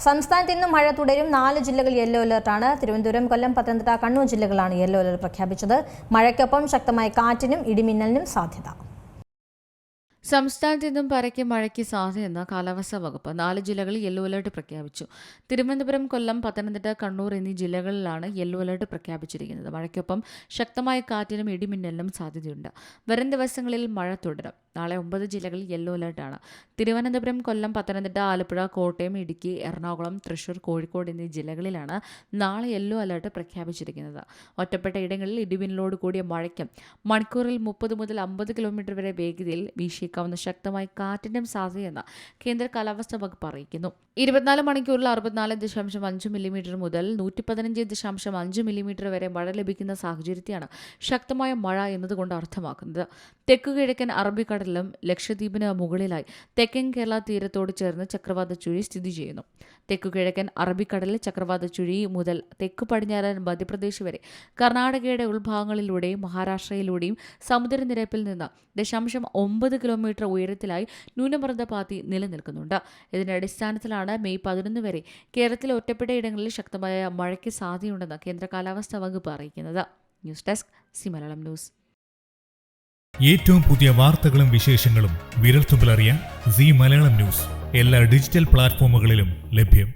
സംസ്ഥാനത്ത് ഇന്നും മഴ തുടരും. 4 ജില്ലകൾ യെല്ലോ അലർട്ടാണ്. തിരുവനന്തപുരം, കൊല്ലം, പത്തനംതിട്ട, കണ്ണൂർ ജില്ലകളാണ് യെല്ലോ അലർട്ട് പ്രഖ്യാപിച്ചത്. മഴയ്ക്കൊപ്പം ശക്തമായ കാറ്റിനും ഇടിമിന്നലിനും സാധ്യത. സംസ്ഥാനത്ത് ഇന്നും പരക്കെ മഴയ്ക്ക് സാധ്യതയെന്ന് കാലാവസ്ഥാ വകുപ്പ്. 4 ജില്ലകളിൽ യെല്ലോ അലർട്ട് പ്രഖ്യാപിച്ചു. തിരുവനന്തപുരം, കൊല്ലം, പത്തനംതിട്ട, കണ്ണൂർ എന്നീ ജില്ലകളിലാണ് യെല്ലോ അലർട്ട് പ്രഖ്യാപിച്ചിരിക്കുന്നത്. മഴയ്ക്കൊപ്പം ശക്തമായ കാറ്റിനും ഇടിമിന്നലിനും സാധ്യതയുണ്ട്. വരും ദിവസങ്ങളിൽ മഴ തുടരും. നാളെ 9 ജില്ലകളിൽ യെല്ലോ അലർട്ടാണ്. തിരുവനന്തപുരം, കൊല്ലം, പത്തനംതിട്ട, ആലപ്പുഴ, കോട്ടയം, ഇടുക്കി, എറണാകുളം, തൃശൂർ, കോഴിക്കോട് എന്നീ ജില്ലകളിലാണ് നാളെ യെല്ലോ അലർട്ട് പ്രഖ്യാപിച്ചിരിക്കുന്നത്. ഒറ്റപ്പെട്ട ഇടങ്ങളിൽ ഇടിമിന്നലോട് കൂടിയ മഴയ്ക്കും മണിക്കൂറിൽ 30 മുതൽ 50 കിലോമീറ്റർ വരെ വേഗതയിൽ വീശിയേക്കാവുന്ന ശക്തമായ കാറ്റിനും സാധ്യതയെന്ന് കേന്ദ്ര കാലാവസ്ഥാ വകുപ്പ് അറിയിക്കുന്നു. 24 മണിക്കൂറിൽ 64.5 മില്ലിമീറ്റർ മുതൽ 115.5 മില്ലിമീറ്റർ വരെ മഴ ലഭിക്കുന്ന സാഹചര്യത്തെയാണ് ശക്തമായ മഴ എന്നതുകൊണ്ട് അർത്ഥമാക്കുന്നത്. തെക്കുകിഴക്കൻ അറബിക്കടലിലും ലക്ഷദ്വീപിന് മുകളിലായി തെക്കൻ കേരള തീരത്തോട് ചേർന്ന് ചക്രവാത ചുഴി സ്ഥിതി ചെയ്യുന്നു. തെക്കുകിഴക്കൻ അറബിക്കടലിൽ ചക്രവാത ചുഴി മുതൽ തെക്കു പടിഞ്ഞാറൻ മധ്യപ്രദേശ് വരെ കർണാടകയുടെ ഉൾഭാഗങ്ങളിലൂടെയും മഹാരാഷ്ട്രയിലൂടെയും സമുദ്രനിരപ്പിൽ നിന്ന് 0.9 കിലോമീറ്റർ ഉയരത്തിലായി ന്യൂനമർദ്ദപാത്തി നിലനിൽക്കുന്നുണ്ട്. ഇതിന്റെ അടിസ്ഥാനത്തിലാണ് മെയ് 11 വരെ കേരളത്തിലെ ഒറ്റപ്പെട്ട ഇടങ്ങളിൽ ശക്തമായ മഴയ്ക്ക് സാധ്യതയുണ്ടെന്ന് കേന്ദ്ര കാലാവസ്ഥാ വകുപ്പ് അറിയിക്കുന്നത്. News desk C Malayalam news. ഏറ്റവും പുതിയ വാർത്തകളും വിശേഷങ്ങളും വിരൽത്തുമ്പിലറിയാൻ സി മലയാളം ന്യൂസ് എല്ലാ ഡിജിറ്റൽ പ്ലാറ്റ്ഫോമുകളിലും ലഭ്യം.